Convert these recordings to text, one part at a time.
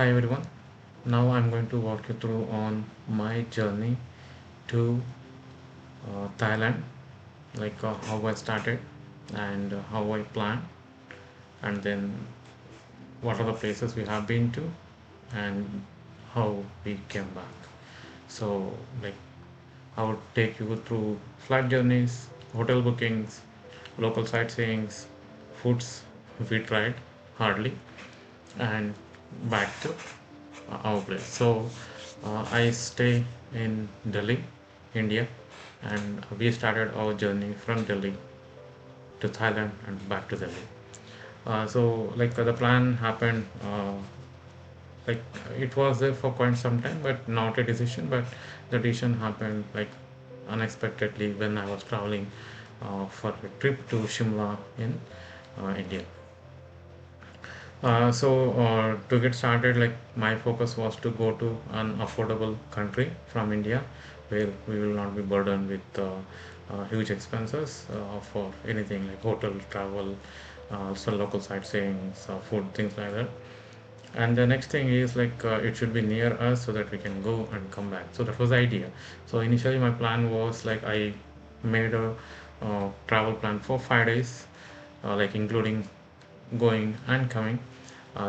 Hi everyone. Now I'm going to walk you through on my journey to Thailand, like how I started and how I planned, and then what are the places we have been to, and how we came back. So, like I would take you through flight journeys, hotel bookings, local sightseeings, foods we tried hardly, and back to our place. So I stay in Delhi, India, and we started our journey from Delhi to Thailand and back to Delhi. The plan happened, like it was there for quite some time, but not a decision. But the decision happened like unexpectedly when I was traveling for a trip to Shimla in India. To get started, like my focus was to go to an affordable country from India, where we will not be burdened with huge expenses for anything like hotel, travel, some local sightseeing, food, things like that. And the next thing is it should be near us so that we can go and come back. So that was the idea. So initially, my plan was like I made a travel plan for 5 days, like including going and coming.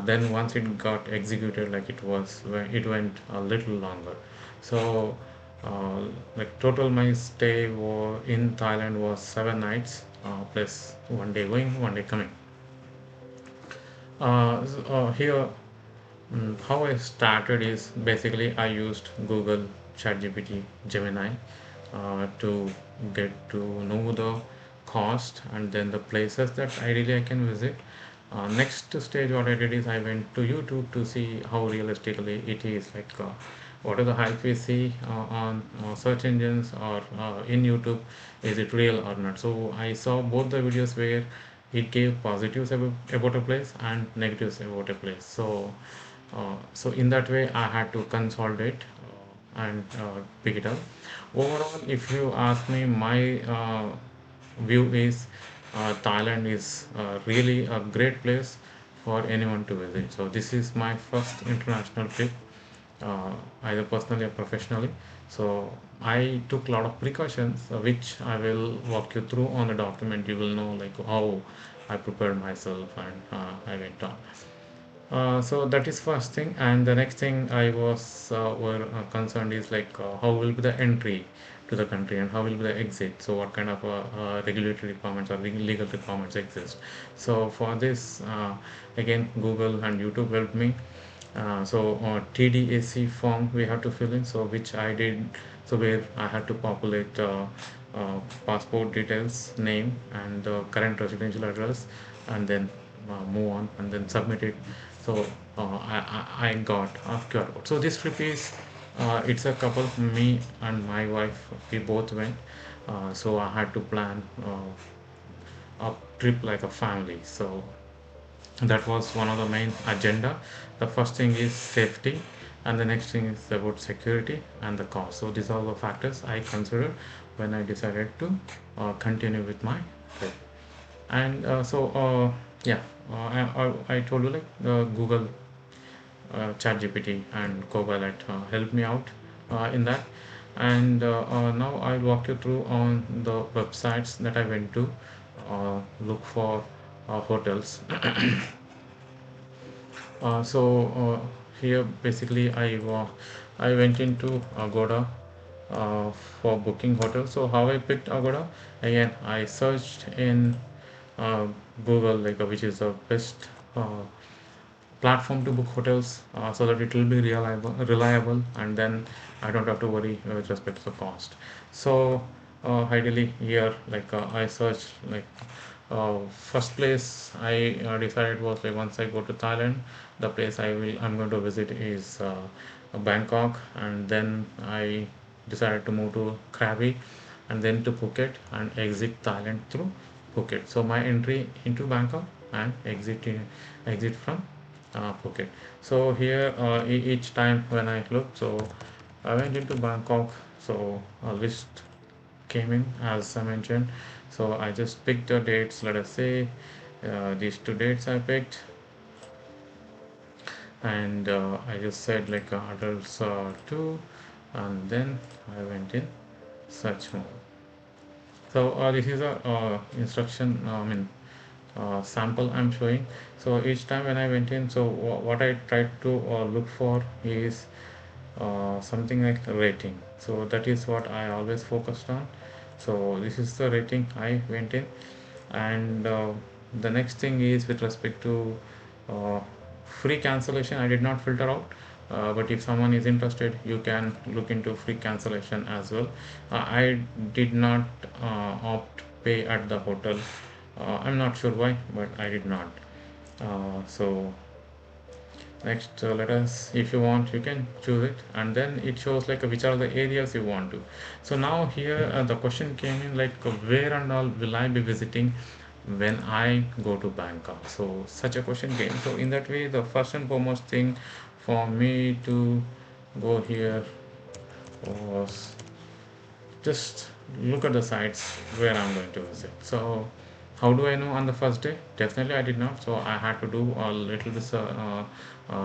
Then once it got executed, like it went a little longer. So uh, like total my stay in Thailand was 7 nights, plus one day going, one day coming. Here, how I started is basically I used Google, ChatGPT, Gemini to get to know the cost and then the places that ideally I can visit. Next stage, what I did is I went to YouTube to see how realistically it is. What are the hype we see on search engines or in YouTube? Is it real or not? So I saw both the videos where it gave positives about a place and negatives about a place. So in that way, I had to consolidate and pick it up. Overall, if you ask me, my view is Thailand is really a great place for anyone to visit. So this is my first international trip, either personally or professionally. So I took a lot of precautions, which I will walk you through on the document. You will know like how I prepared myself and I went on. So that is first thing, and the next thing I was were concerned is how will be the entry to the country and how will be the exit. So what kind of regulatory requirements or legal requirements exist. So for this, again, Google and YouTube helped me. TDAC form we have to fill in, so which I did. So where I had to populate passport details, name, and current residential address, and then move on and then submit it. So I got a QR code. So this trip is it's a couple, me and my wife. We both went. So I had to plan a trip like a family. So that was one of the main agenda. The first thing is safety, and the next thing is about security and the cost. So these are the factors I considered when I decided to continue with my trip. And yeah, I told you like Google, ChatGPT, and Copilot helped me out in that. And now I'll walk you through on the websites that I went to look for hotels. Here basically I went into Agoda for booking hotel. So how I picked Agoda? Again, I searched in uh, Google, which is the best platform to book hotels, so that it will be reliable, and then I don't have to worry with respect to the cost. So ideally here, I searched first place I decided was like once I go to Thailand, the place I'm going to visit is Bangkok, and then I decided to move to Krabi, and then to Phuket and exit Thailand through Phuket. So my entry into Bangkok and exit from Phuket. So here each time when I look, so I went into Bangkok. So a list came in as I mentioned. So I just picked the dates. Let us say these two dates I picked, and I just said like adults too, and then I went in search mode. So this is a instruction, I mean sample I'm showing. So each time when I went in, so what I tried to look for is something like rating. So that is what I always focused on. So this is the rating I went in, and the next thing is with respect to uh, free cancellation. I did not filter out, but if someone is interested, you can look into free cancellation as well. I did not opt pay at the hotel. I'm not sure why, but I did not. So next, let us, if you want, you can choose it, and then it shows like which are the areas you want to. So now here the question came in like where and all will I be visiting when I go to Bangkok. So such a question came. So in that way, the first and foremost thing for me to go here was just look at the sites where I'm going to visit. So how do I know on the first day? Definitely I did not. So I had to do a little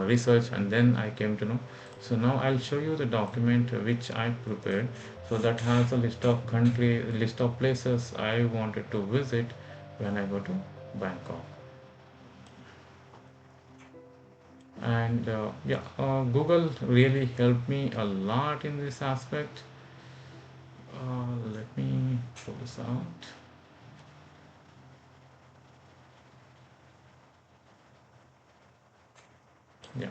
research, and then I came to know. So now I'll show you the document which I prepared. So that has a list of places I wanted to visit when I go to Bangkok. And yeah, Google really helped me a lot in this aspect. Let me pull this out. Yeah.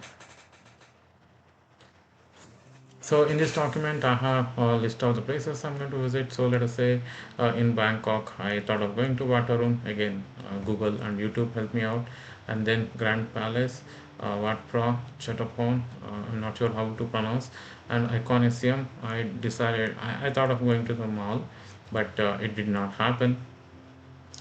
So in this document, I have a list of the places I'm going to visit. So let us say in Bangkok, I thought of going to Waterun. Again, Google and YouTube helped me out. And then Grand Palace, Wat Phra, Chatapon, I'm not sure how to pronounce, and Iconium. I thought of going to the mall, but it did not happen.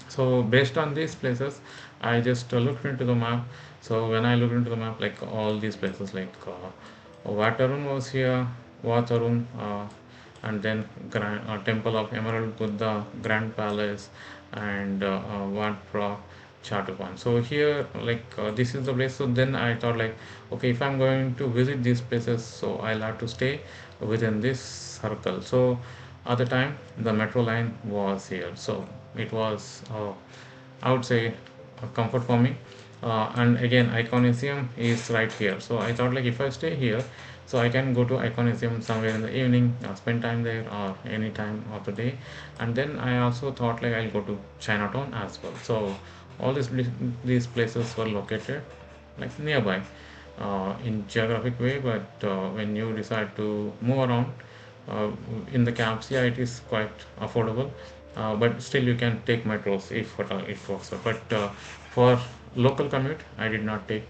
So based on these places, I just looked into the map. So when I looked into the map, like all these places, like Watarun was here, Watarun, and then Temple of Emerald Buddha, Grand Palace, and Wat Phra, Chatupan. So here, like this is the place. So then I thought, like, okay, if I'm going to visit these places, so I'll have to stay within this circle. So at the time, the metro line was here, so it was, I would say, a comfort for me. And again, Iconisium is right here, so I thought like if I stay here, so I can go to Iconisium somewhere in the evening, spend time there or any time of the day. And then I also thought like I'll go to Chinatown as well. So all these places were located like nearby in geographic way, but when you decide to move around uh, in the camps, yeah, it is quite affordable, but still you can take metros if at all it works out. But for local commute, I did not take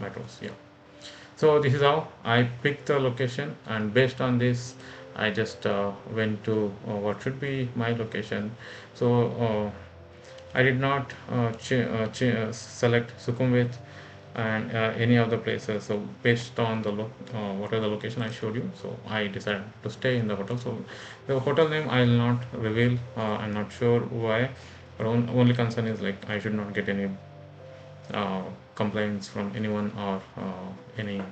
metros. Yeah. So this is how I picked the location, and based on this, I just went to what should be my location. So I did not select Sukhumvit and any of the places. So based on the whatever the location I showed you, so I decided to stay in the hotel. So the hotel name I will not reveal. I'm not sure why, but only concern is like I should not get any complaints from anyone or any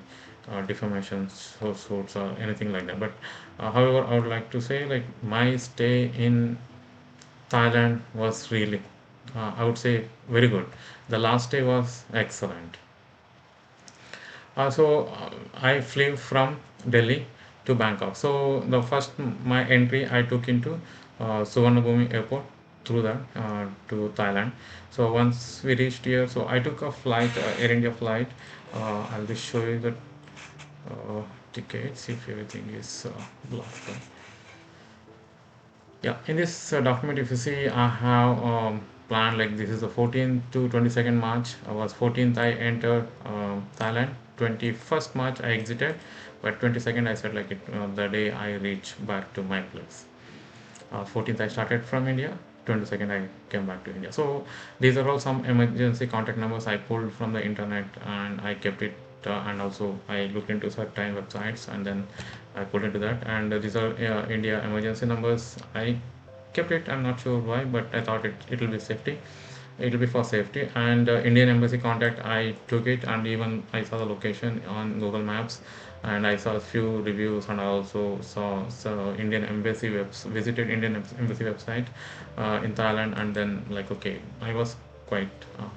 defamation sorts or anything like that. But however, I would like to say like my stay in Thailand was really, I would say, very good. The last day was excellent. I flew from Delhi to Bangkok. So the first my entry I took into Suvarnabhumi airport through that to Thailand. So once we reached here, so I took a flight, Air India flight. I'll just show you the tickets if everything is blocked. Yeah, in this document, if you see, I have planned like this is the 14th to 22nd March. I was 14th, I entered Thailand. 21st March, I exited, but 22nd, I said like the day I reach back to my place. 14th, I started from India. 22nd, I came back to India. So these are all some emergency contact numbers I pulled from the internet, and I kept it. And also I looked into certain websites, and then I put into that. And these are India emergency numbers. I kept it. I'm not sure why, but I thought it will be safety. it'll be for safety. And Indian embassy contact, I took it, and even I saw the location on Google Maps, and I saw a few reviews, and I also saw Indian embassy visited Indian embassy website in Thailand, and then like okay, I was quite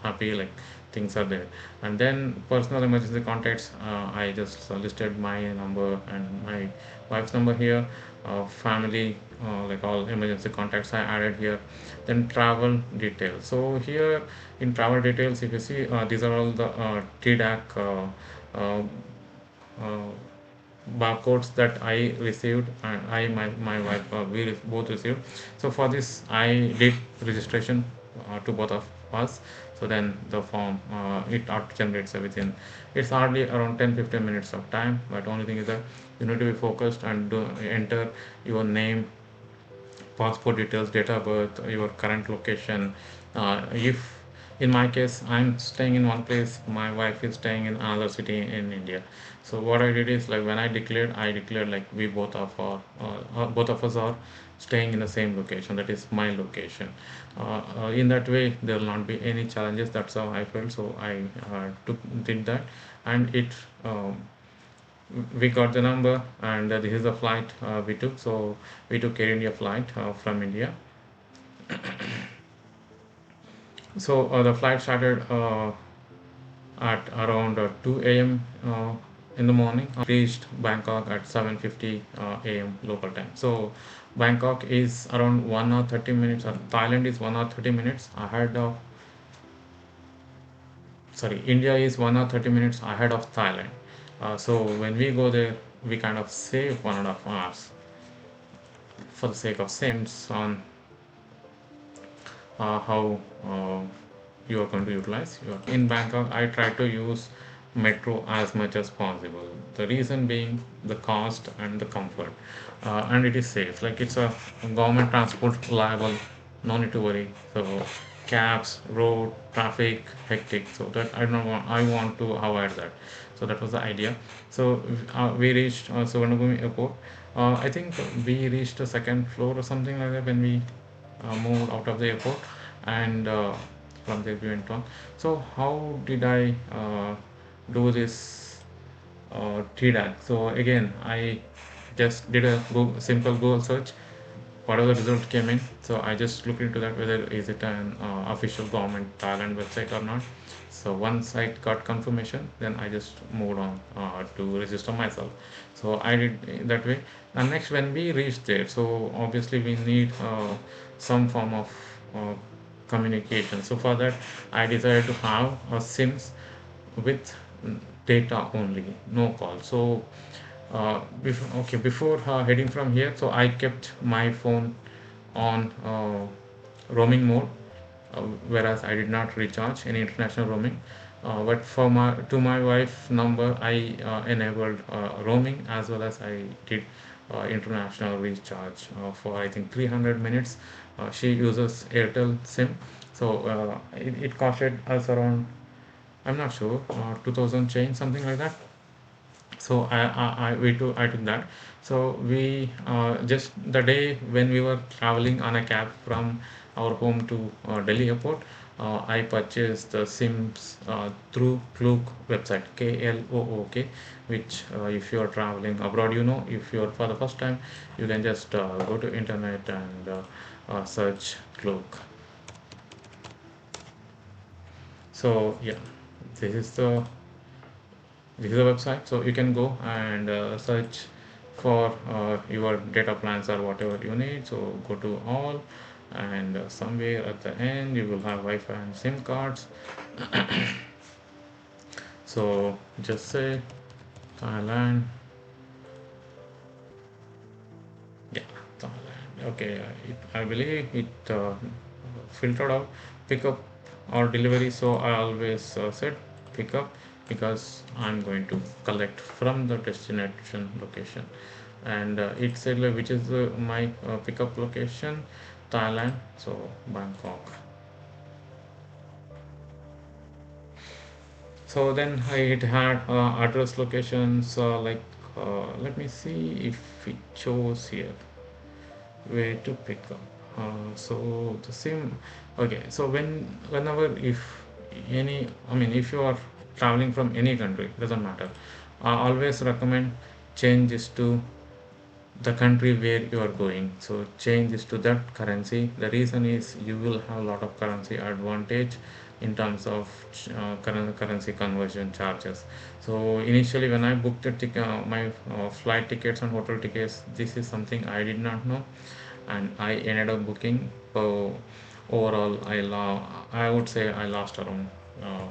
happy, like things are there. And then personal emergency contacts, I just listed my number and my wife's number here. Family, like all emergency contacts I added here. Then travel details, so here in travel details, if you see, these are all the TDAC uh, uh, barcodes that I received, and my wife, we both received. So for this I did registration to both of us. So then the form, it auto generates everything. It's hardly around 10-15 minutes of time, but only thing is that you need to be focused and enter your name, passport details, date of birth, your current location. If in my case I'm staying in one place, my wife is staying in another city in India. So what I did is, like when I declared like we both of us are staying in the same location. That is my location. In that way, there will not be any challenges. That's how I felt. So I did that, and it. We got the number, and this is the flight we took. So we took Air India flight from India. So the flight started at around 2 a.m. In the morning. Reached Bangkok at 7:50 a.m. local time. So Bangkok is around 1 hour 30 minutes. Thailand is 1 hour 30 minutes ahead of, sorry, India is 1 hour 30 minutes ahead of Thailand. So when we go there, we kind of save 1.5 hours for the sake of savings on how you are going to utilize your. In Bangkok, I try to use metro as much as possible. The reason being the cost and the comfort, and it is safe. Like it's a government transport, reliable, no need to worry. So cabs, road, traffic, hectic. So that I don't want. I want to avoid that. So that was the idea. So we reached Suvarnabhumi airport. I think we reached the second floor or something like that when we moved out of the airport, and from there we went on. So how did I do this TDAC? So again, I just did a simple Google search. Whatever the result came in, so I just looked into that, whether is it an official government Thailand website or not. So once I got confirmation, then I just moved on to register myself. So I did that way. And next, when we reached there, so obviously we need some form of uh, communication. So for that, I decided to have a SIMs with data only, no call. So before heading from here, so I kept my phone on roaming mode, whereas I did not recharge any international roaming. But for my wife number, I enabled roaming, as well as I did international recharge for I think 300 minutes. She uses Airtel SIM, so it costed us around, I'm not sure, 2000 change, something like that. So I took that. So we just the day when we were traveling on a cab from our home to Delhi airport, I purchased the SIMs through Klook website, Klook, which if you are traveling abroad, if you are for the first time, you can just go to internet and search Klook. So yeah, this is the this is a website, so you can go and search for your data plans or whatever you need. So go to all, and somewhere at the end you will have Wi-Fi and SIM cards. So just say Thailand. Yeah, Thailand. Okay, I believe it filtered out pickup or delivery. So I always said pickup, because I'm going to collect from the destination location. And it said like, which is my pickup location, Thailand. So Bangkok. So then it had address locations, like let me see if it shows here where to pick up. So the same. Okay, so whenever if any, I mean, if you are traveling from any country, doesn't matter. I always recommend changes to the country where you are going. So change is to that currency. The reason is you will have a lot of currency advantage in terms of currency conversion charges. So initially when I booked my flight tickets and hotel tickets, this is something I did not know, and I ended up booking. So overall, I would say I lost around uh,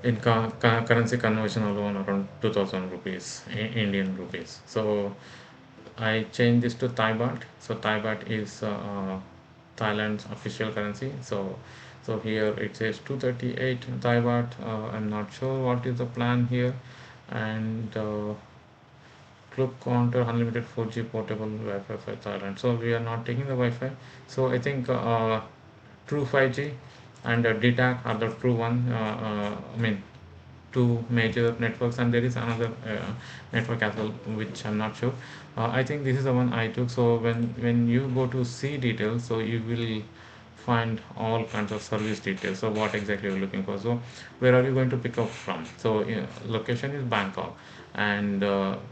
in currency conversion alone around 2000 rupees, Indian rupees. So I changed this to Thai baht. So Thai baht is Thailand's official currency. So here it says 238 Thai baht. I'm not sure what is the plan here, and club counter unlimited 4G portable Wi-Fi for Thailand. So we are not taking the Wi-Fi. So I think true 5G and DTAC are the true one. I mean, two major networks, and there is another network as well, which I'm not sure. I think this is the one I took. So when you go to see details, so you will find all kinds of service details. So what exactly you're looking for. So where are you going to pick up from? So location is Bangkok, and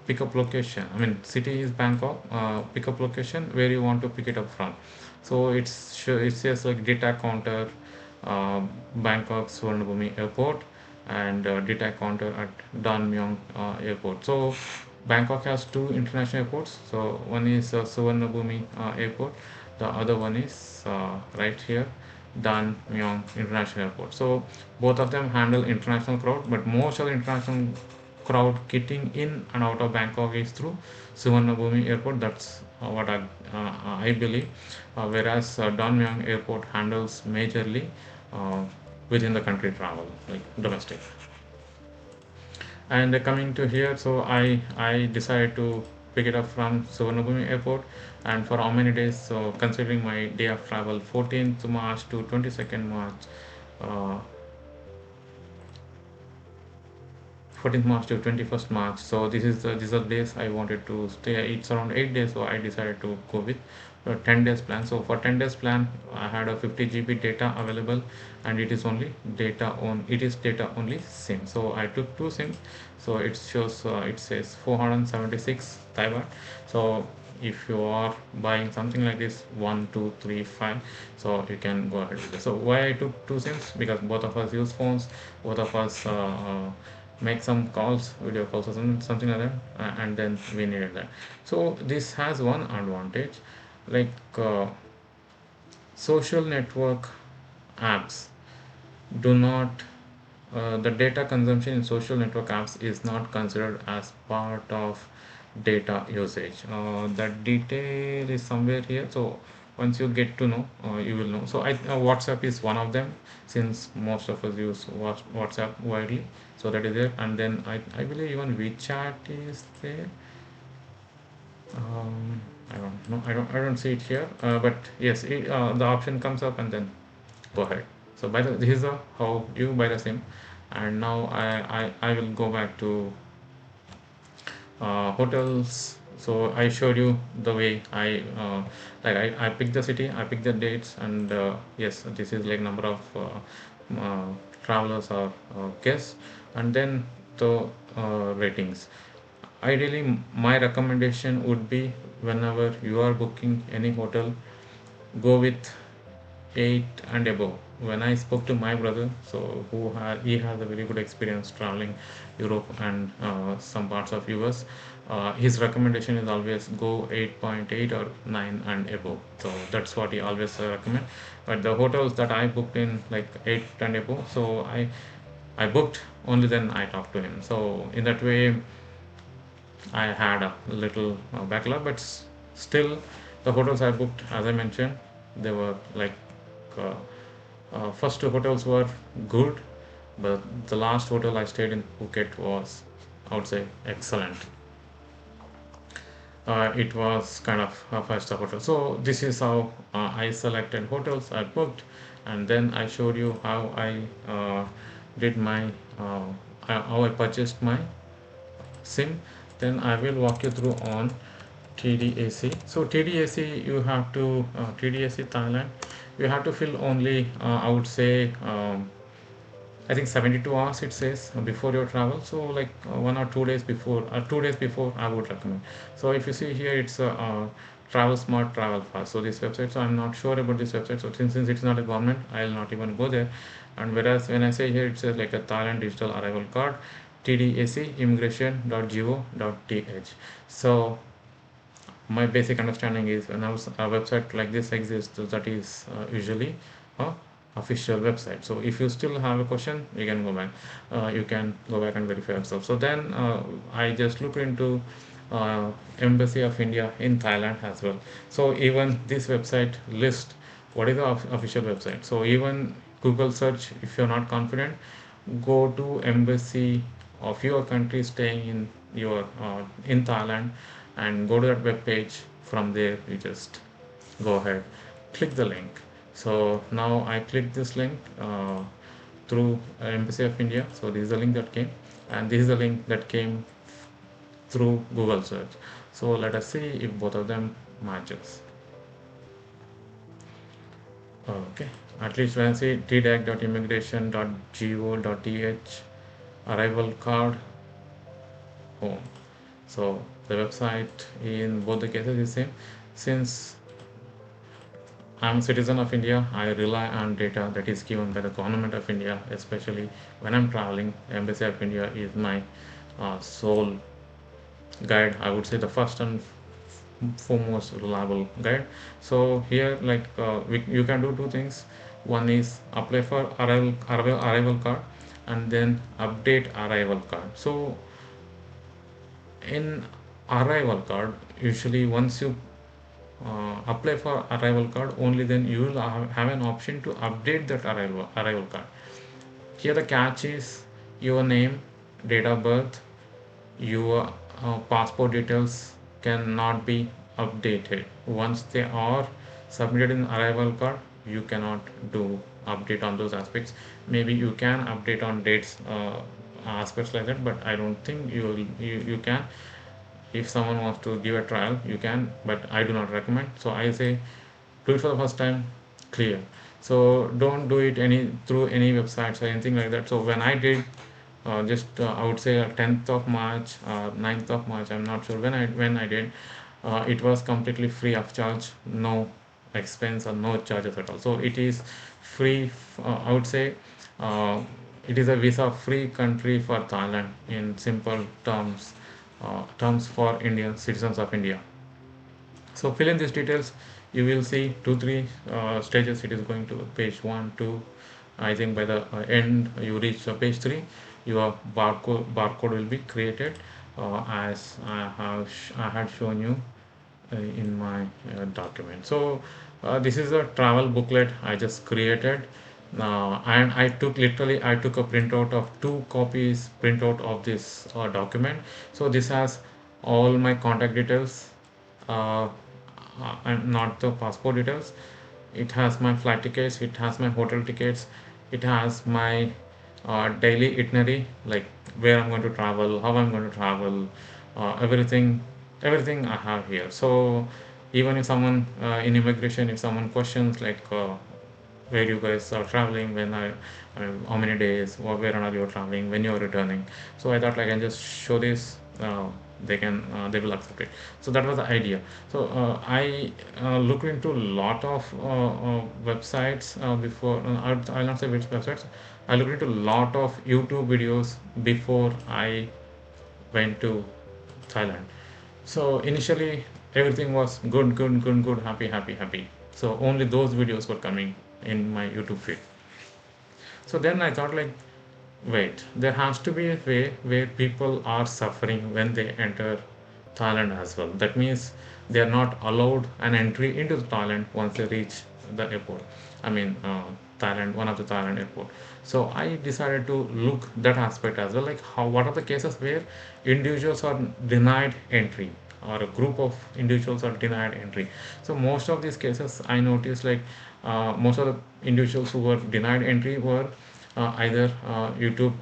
pickup location, I mean city is Bangkok. Pickup location where you want to pick it up from. So it says like data counter, uh, Bangkok Suvarnabhumi Airport, and data counter at Dan Myong Airport. So Bangkok has two international airports. So one is Suvarnabhumi Airport. The other one is right here, Dan Myong International Airport. So both of them handle international crowd, but most of the international crowd getting in and out of Bangkok is through Suvarnabhumi Airport. That's what I believe. Whereas Dan Myong Airport handles majorly uh, within the country travel, like domestic. And coming to here, so I decided to pick it up from Suvarnabhumi Airport. And for how many days? So considering my day of travel, 14th March to 22nd March, uh, 14th March to 21st March. So these are days I wanted to stay. It's around 8 days, so I decided to go with 10 days plan. So for 10 days plan, I had a 50 GB data available, and it is data only SIM. So I took two SIMs. So it says 476 Thai baht. So if you are buying something like this, 1 2 3 5, so you can go ahead with this. So why I took two SIMs? Because both of us use phones, both of us make some calls, video calls or something like that, and then we needed that. So this has one advantage, like social network apps do not the data consumption in social network apps is not considered as part of data usage. That detail is somewhere here. So once you get to know, you will know. So WhatsApp is one of them, since most of us use WhatsApp widely. So that is there. And then I believe even WeChat is there. I don't know. I don't see it here. But yes, the option comes up, and then go ahead. So by the this is how you buy the SIM. And now I will go back to hotels. So I showed you the way I picked the city, I picked the dates, and yes, this is like number of travelers or guests, and then the ratings. Ideally, my recommendation would be, whenever you are booking any hotel, go with 8 and above. When I spoke to my brother, so he has a very good experience traveling Europe and some parts of US. His recommendation is always go 8.8 or 9 and above. So that's what he always recommend. But the hotels that I booked in, like 8 and above, so I booked only, then I talked to him. So in that way, I had a little backlog, but still, the hotels I booked, as I mentioned, they were like uh, first two hotels were good, but the last hotel I stayed in Phuket was, I would say, excellent. It was kind of a five-star hotel. So this is how I selected hotels I booked, and then I showed you how I did my how I purchased my SIM. Then I will walk you through on TDAC. So TDAC, you have to TDAC Thailand. You have to fill only I would say I think 72 hours it says before your travel. So like 1 or 2 days before, 2 days before, I would recommend. So if you see here, it's a travel smart, travel fast. So this website. So I'm not sure about this website. So since it's not a government, I'll not even go there. And whereas when I say here, it says like a Thailand Digital Arrival Card, TDAC immigration.go.th. So my basic understanding is when a website like this exists, that is usually a official website. So if you still have a question, you can go back and verify yourself. So then I just look into Embassy of India in Thailand as well. So even this website list what is the official website. So even Google search, if you're not confident, go to embassy of your country staying in your in Thailand and go to that web page. From there you just go ahead, click the link. So now I click this link through Embassy of India. So this is the link that came, and this is the link that came through Google search. So let us see if both of them matches. Okay, at least when I say tdac.immigration.go.th arrival card home. So the website in both the cases is same. Since I'm a citizen of India, I rely on data that is given by the government of India, especially when I'm traveling. Embassy of India is my sole guide. I would say the first and foremost reliable guide. So here, like you can do two things. One is apply for arrival card, and then update arrival card. So in arrival card, usually once you apply for arrival card, only then you will have an option to update that arrival card. Here the catch is your name, date of birth, your passport details cannot be updated. Once they are submitted in arrival card, you cannot do update on those aspects. Maybe you can update on dates, aspects like that, but I don't think you can. If someone wants to give a trial, you can, but I do not recommend. So I say do it for the first time, clear. So don't do it any through any websites or anything like that. So when I did just I would say 10th of March, 9th of March, I'm not sure when I did, it was completely free of charge, no expense or no charges at all. So it is free. I would say uh, it is a visa free country for Thailand in simple terms for Indian citizens of India. So fill in these details. You will see two, three stages. It is going to page one, two. I think by the end you reach page three, your barcode will be created as I had shown you in my document. So this is a travel booklet I just created. And I took a printout of two copies printout of this document. So this has all my contact details, uh, and not the passport details. It has my flight tickets, it has my hotel tickets, it has my daily itinerary, like where I'm going to travel, how I'm going to travel, everything, everything I have here. So even if someone in immigration, if someone questions like where you guys are traveling, how many days, where are you traveling, when you're returning. So I thought like I can just show this. They will accept it. So that was the idea. So I looked into a lot of websites before. I'll not say which websites. I looked into a lot of YouTube videos before I went to Thailand. So initially everything was good, good, good, good, happy, happy, happy. So only those videos were coming in my YouTube feed. So then I thought like, wait, there has to be a way where people are suffering when they enter Thailand as well. That means they are not allowed an entry into Thailand once they reach the airport. I mean, Thailand, one of the Thailand airport. So I decided to look that aspect as well, like what are the cases where individuals are denied entry or a group of individuals are denied entry. So most of these cases I noticed like most of the individuals who were denied entry were either YouTube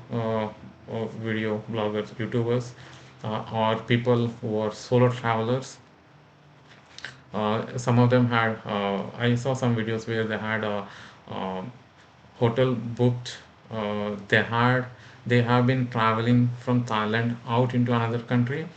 video bloggers, YouTubers, or people who are solo travelers, Some of them had, I saw some videos where they had a, um hotel booked. They have been traveling from Thailand out into another country,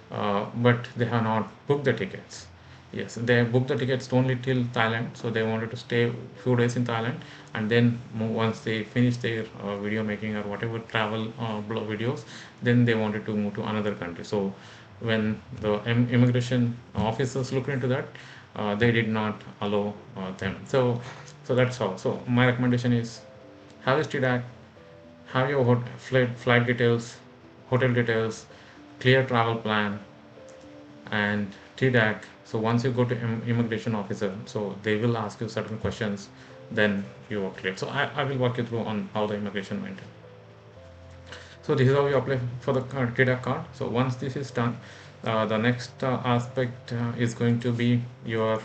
but they have not booked the tickets. Yes, they booked the tickets only till Thailand, so they wanted to stay few days in Thailand, and then once they finish their video making or whatever travel blog videos, then they wanted to move to another country. So when the immigration officers looked into that, they did not allow them. So that's how. So my recommendation is have a TDAC, have your flight details, hotel details, clear travel plan, and TDAC. So once you go to immigration officer, so they will ask you certain questions, then you are clear. So I will walk you through on how the immigration went. So this is how you apply for the TDAC card. So once this is done, the next aspect is going to be your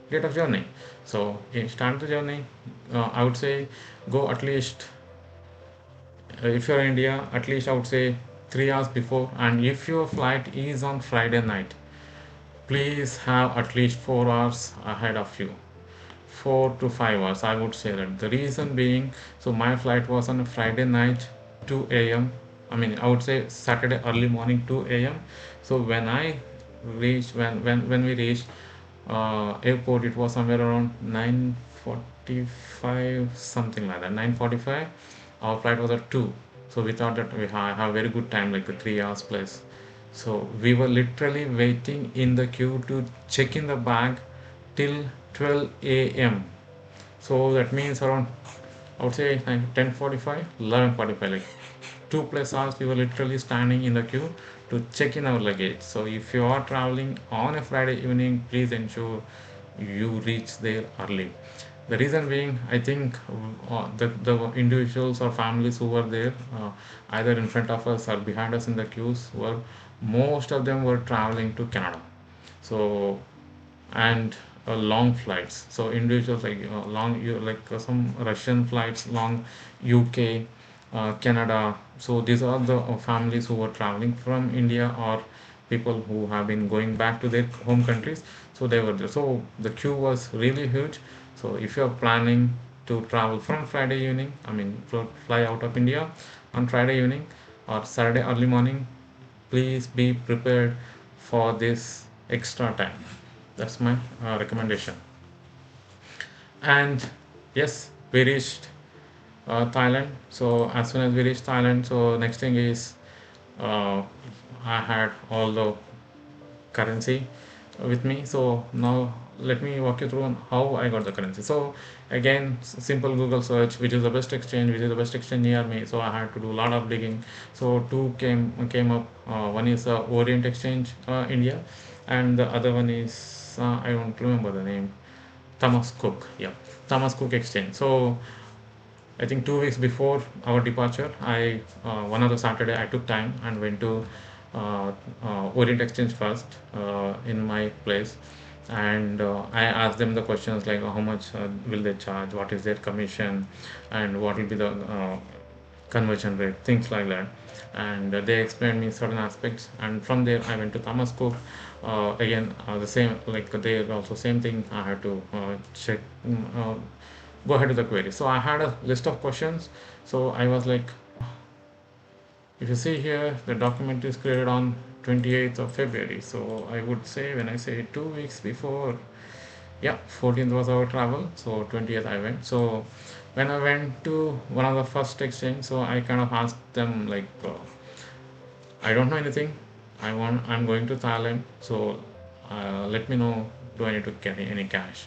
date of journey. So start the journey. I would say go at least, if you're in India, at least I would say 3 hours before. And if your flight is on Friday night, please have at least 4 hours ahead of you. 4 to 5 hours, I would say that. The reason being, so my flight was on a Friday night, 2 a.m. I mean, I would say Saturday early morning, 2 a.m. So when I reached, when we reached airport, it was somewhere around 9:45, something like that. 9:45. Our flight was at 2. So we thought that we have very good time, like the 3 hours plus. So we were literally waiting in the queue to check in the bag till 12 a.m. So that means around, I would say, 10:45, 11:45, like 2 plus hours we were literally standing in the queue to check in our luggage. So if you are traveling on a Friday evening, please ensure you reach there early. The reason being, I think the individuals or families who were there, either in front of us or behind us in the queues, were most of them were traveling to Canada. So and long flights. So individuals like some Russian flights, long UK, Canada. So these are the families who were traveling from India or people who have been going back to their home countries. So they were there. So the queue was really huge. So if you're planning to travel from Friday evening, I mean, fly out of India on Friday evening or Saturday early morning, please be prepared for this extra time. That's my recommendation. And yes, we reached Thailand. So as soon as we reached Thailand, so next thing is, uh, I had all the currency with me. So now let me walk you through on how I got the currency. So again, simple Google search, which is the best exchange, which is the best exchange near me. So I had to do a lot of digging. So two came up. One is Orient Exchange, India, and the other one is, I don't remember the name. Thomas Cook, yeah, Thomas Cook Exchange. So I think 2 weeks before our departure, one of the Saturday I took time and went to Orient Exchange first in my place, and I asked them the questions like how much will they charge, what is their commission, and what will be the conversion rate, things like that. And they explained me certain aspects, and from there I went to Thomas Cook. Again, the same, like they also same thing. I had to check. Go ahead with the query. So I had a list of questions. So I was like, if you see here, the document is created on 28th of February. So I would say, when I say 2 weeks before, yeah, 14th was our travel. So 20th I went. So when I went to one of the first exchange, so I kind of asked them like, I don't know anything. I'm going to Thailand. So let me know. Do I need to carry any cash?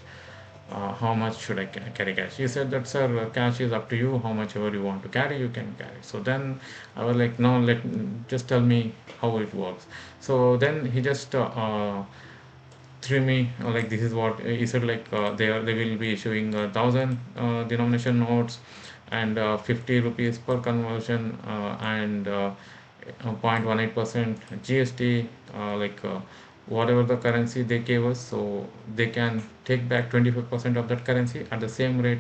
How much should I carry cash? He said that, sir, cash is up to you. How much ever you want to carry, you can carry. So then I was like, no, just tell me how it works. So then he just threw me like, this is what he said, like, they will be issuing 1,000 denomination notes, and 50 rupees per conversion, and 0.18% GST, whatever the currency they gave us, so they can take back 25% of that currency at the same rate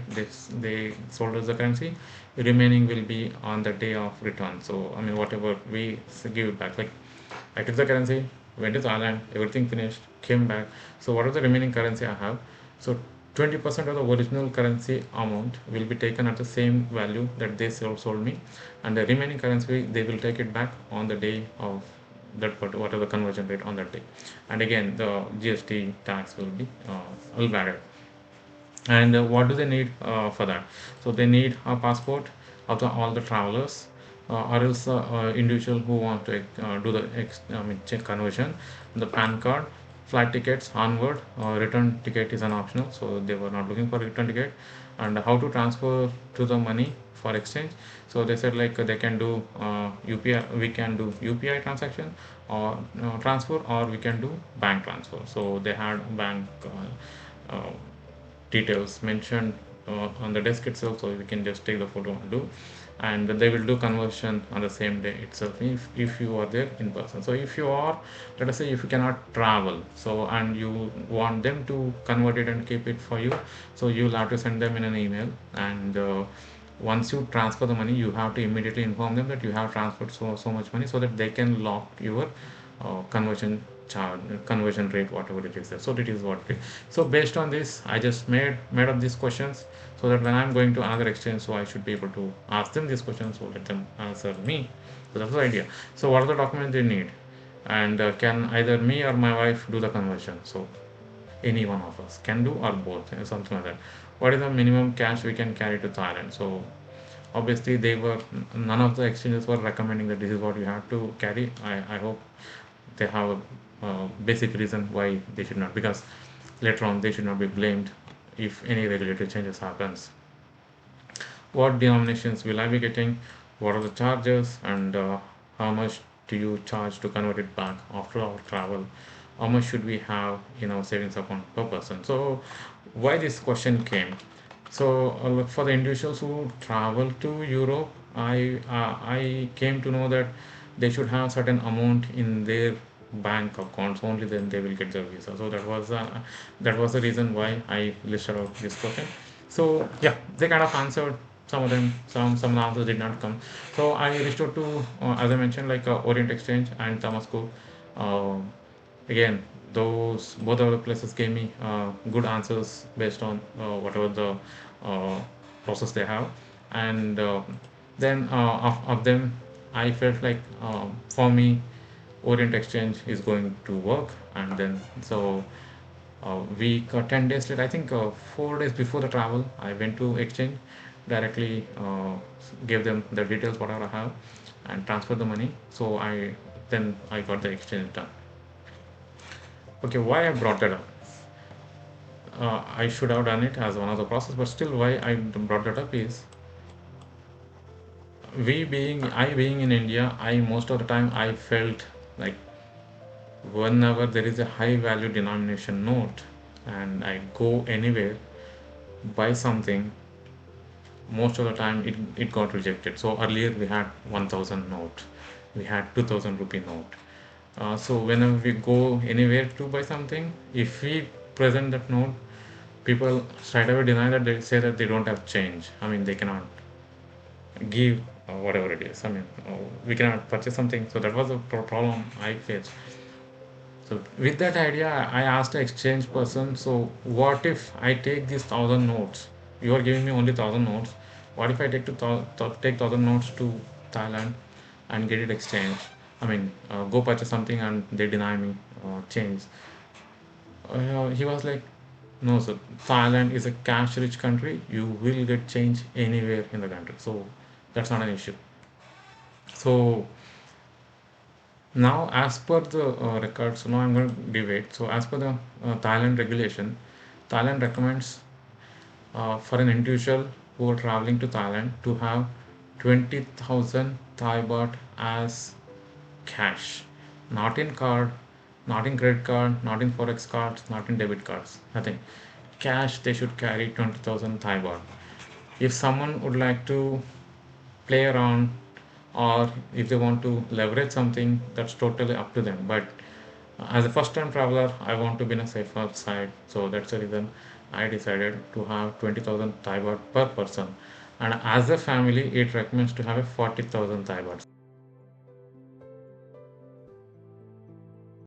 they sold us the currency. Remaining will be on the day of return. So I mean, whatever we give it back, like I took the currency, went to Thailand, everything finished, came back. So what are the remaining currency I have? So 20% of the original currency amount will be taken at the same value that they sold me, and the remaining currency they will take it back on the day of that whatever the conversion rate on that day, and again the GST tax will be added. And what do they need for that? So they need a passport of all the travelers, or else individual who want to do the check conversion, the PAN card, flight tickets onward. Return ticket is an optional, so they were not looking for return ticket. And how to transfer to the money for exchange? So they said like they can do UPI, we can do UPI transaction or transfer, or we can do bank transfer. So they had bank details mentioned on the desk itself, so we can just take the photo and do, and they will do conversion on the same day itself if you are there in person. So if you are, let us say if you cannot travel, so and you want them to convert it and keep it for you, so you'll have to send them in an email, and once you transfer the money you have to immediately inform them that you have transferred so much money, so that they can lock your conversion charge, conversion rate, whatever it is there. So that is what it is. So based on this I just made up these questions, so that when I'm going to another exchange, so I should be able to ask them these questions, so let them answer me. So that's the idea. So what are the documents they need, and can either me or my wife do the conversion? So any one of us can do, or both, something like that. What is the minimum cash we can carry to Thailand? So obviously they were, none of the exchanges were recommending that this is what you have to carry. I hope they have a basic reason why they should not, because later on they should not be blamed if any regulatory changes happens. What denominations will I be getting? What are the charges? And how much do you charge to convert it back after our travel? How much should we have in our savings account per person? So why this question came? So for the individuals who travel to Europe, I came to know that they should have certain amount in their bank accounts, only then they will get their visa. So that was the reason why I listed out this question. So yeah, they kind of answered some of them. Some of the answers did not come. So I reached out to, as I mentioned, like Orient Exchange and Tamasco. Uh, Again, those both of the places gave me good answers based on whatever the uh, process they have, and then of them I felt like, for me, Orient Exchange is going to work. And then so week 10 days later, I think 4 days before the travel, I went to exchange directly, gave them the details whatever I have, and transferred the money. So I got the exchange done. Okay, why I brought that up? I should have done it as one of the process, but still, why I brought that up is, I being in India, I most of the time I felt like whenever there is a high value denomination note and I go anywhere, buy something, most of the time it got rejected. So earlier we had 1000 note, we had 2000 rupee note. So whenever we go anywhere to buy something, if we present that note, people straight away deny that, they say that they don't have change. I mean, they cannot give whatever it is. I mean, we cannot purchase something. So that was the problem I faced. So with that idea, I asked the exchange person, so what if I take these 1000 notes? You are giving me only 1000 notes. What if I take 1000 notes to Thailand and get it exchanged? I mean, go purchase something and they deny me change. He was like, no, sir. Thailand is a cash-rich country. You will get change anywhere in the country. So that's not an issue. So now, as per the record, so now I'm going to debate. So as per the Thailand regulation, Thailand recommends for an individual who are traveling to Thailand to have 20,000 Thai baht as cash, not in card, not in credit card, not in forex cards, not in debit cards, nothing. Cash they should carry 20,000 Thai baht. If someone would like to play around, or if they want to leverage something, that's totally up to them. But as a first time traveler, I want to be in a safer side, so that's the reason I decided to have 20,000 Thai baht per person. And as a family, it recommends to have a 40,000 Thai baht.